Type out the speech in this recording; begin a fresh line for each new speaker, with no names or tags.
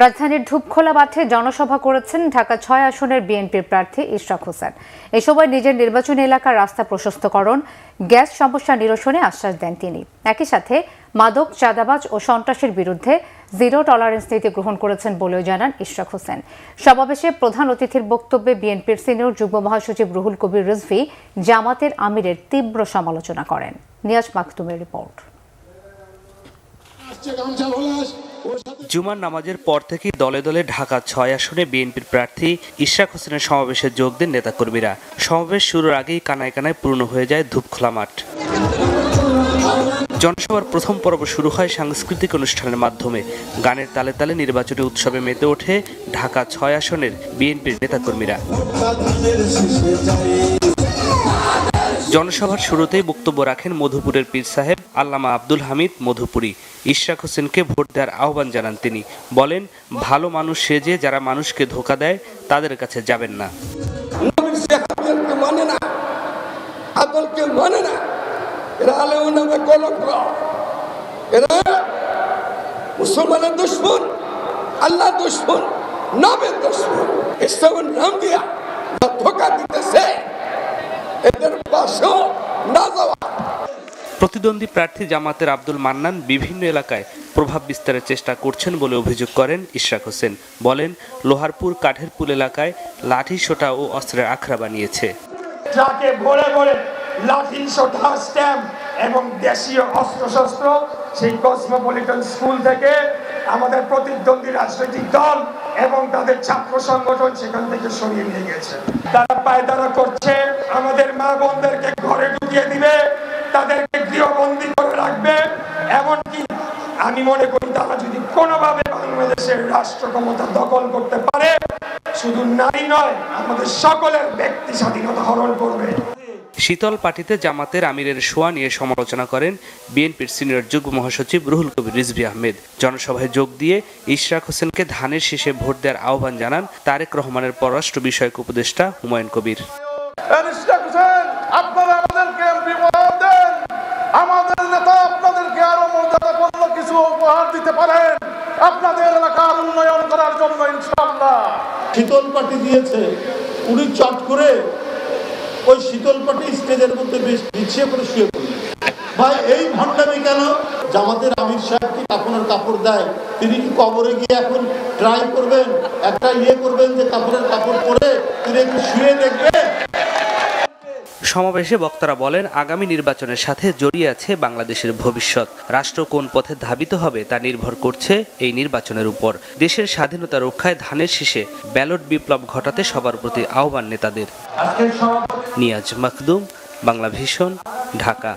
রাজধানীর ধূপখোলা মাঠে জনসভা করেছেন ঢাকা ৬ আসনের বিএনপির প্রার্থী ইশরাক হোসেন। এ সময় নিজের নির্বাচনী এলাকার রাস্তা প্রশস্তকরণ, গ্যাস সমস্যা নিরসনে আশ্বাস দেন তিনি। একই সাথে মাদক, চাঁদাবাজ ও সন্ত্রাসের বিরুদ্ধে জিরো টলারেন্স নীতি গ্রহণ করেছেন বলেও জানান ইশরাক হোসেন। সমাবেশে প্রধান অতিথির বক্তব্যে বিএনপির সিনিয়র যুগ্ম মহাসচিব রুহুল কবির রিজভী জামাতের আমিরের তীব্র সমালোচনা করেন। নিয়াজ মাকতুমের রিপোর্ট।
জুমার নামাজের পর থেকেই দলে দলে ঢাকা ৬ আসনে বিএনপির প্রার্থী ইশরাক হোসেনের সমাবেশে যোগ দেন নেতাকর্মীরা। সমাবেশ শুরুর আগেই কানায় কানায় পূর্ণ হয়ে যায় ধূপখোলা মাঠ। জনসভার প্রথম পর্ব শুরু হয় সাংস্কৃতিক অনুষ্ঠানের মাধ্যমে। গানের তালে তালে নির্বাচনী উৎসবে মেতে ওঠে ঢাকা ৬ আসনের বিএনপির নেতাকর্মীরা। জনসভার শুরুতেই বক্তব্য রাখেন মধুপুরের পীর সাহেব আল্লামা আব্দুল হামিদ মধুপুরী। ইশরাক হোসেনকে ভোট দেওয়ার আহ্বান জানান তিনি। বলেন, ভালো মানুষ সেজে যারা মানুষকে ধোঁকা দেয় তাদের কাছে যাবেন না।
মুসলমানের দুশমন, আল্লাহ দুশমন, নবের দুশমন, ইসলামের নাম দিয়া ধোঁকা দিতেছে, এদের পাশেও না যাওয়া।
প্রতিদ্বন্দ্বী প্রার্থী জামাতের আব্দুল মান্নান বিভিন্ন এলাকায় প্রভাব বিস্তারের চেষ্টা করছেন বলে অভিযোগ করেন ইশরাক হোসেন। বলেন, লোহারপুর কাঠেরপুল এলাকায় লাঠি সোটা ও অস্ত্রের আখড়া বানিয়েছে।
যাকে ভরে ভরে লাঠি সোটা, স্ট্যাম্প এবং দেশীয় অস্ত্রশস্ত্র সেই কসমোপলিটন স্কুল থেকে আমাদের প্রতিদ্বন্দ্বী রাজনৈতিক দল এবং তাদের ছাত্র সংগঠন সেখান থেকে সরিয়ে নিয়ে গেছে। তারা পায়তারা করছে, আমাদের মা বোনদেরকে ঘরে ঢুকিয়ে দিবে, তাদেরকে গৃহবন্দী করে রাখবে। এমনকি আমি মনে করি তারা যদি কোনোভাবে বাংলাদেশের রাষ্ট্র ক্ষমতা দখল করতে পারে, শুধু নারী নয়, আমাদের সকলের ব্যক্তি স্বাধীনতা হরণ করবে।
শীতল পার্টিতে জামাতের আমিরের শোয়া নিয়ে সমালোচনা করেন বিএনপির সিনিয়র যুগ্ম মহাসচিব রুহুল কবির রিজভী আহমেদ। জনসভায় যোগ দিয়ে ইশরাক হোসেনকে ধানের শীষে ভোট দেওয়ার আহ্বান জানান তারেক রহমানের পররাষ্ট্র বিষয়ক উপদেষ্টা হুমায়ুন কবির।
আপনারা আমাদেরকে এমপি মনোনয়ন দেন, আমাদের নেতা আপনাদেরকে আরো মর্যাদাপূর্ণ কিছু উপহার দিতে পারেন আপনাদের এলাকার উন্নয়ন করার জন্য ইনশাআল্লাহ।
শীতল পার্টি দিয়েছে, উনি চট করে ওই শীতল পার্টি স্টেজের মধ্যে বেশ পিছিয়ে পড়ে শুয়ে পড়লেন। ভাই, এই ভণ্ডামি কেন? জামাতের আমির সাহেব কি কাপড়ের কাপড় দেয়? তিনি কি কবরে গিয়ে এখন ট্রাই করবেন, একটা করবেন যে কাপড়ের কাপড় পরে তিনি একটু শুয়ে দেখবেন?
সমাবেশে বক্তারা বলেন, আগামী নির্বাচনের সাথে জড়িয়ে আছে বাংলাদেশের ভবিষ্যৎ। রাষ্ট্র কোন পথে ধাবিত হবে তা নির্ভর করছে এই নির্বাচনের উপর। দেশের স্বাধীনতা রক্ষায় ধানের শীষে ব্যালট বিপ্লব ঘটাতে সবার প্রতি আহ্বান নেতাদের। নিয়াজ মাকদুম, বাংলা ভিশন, ঢাকা।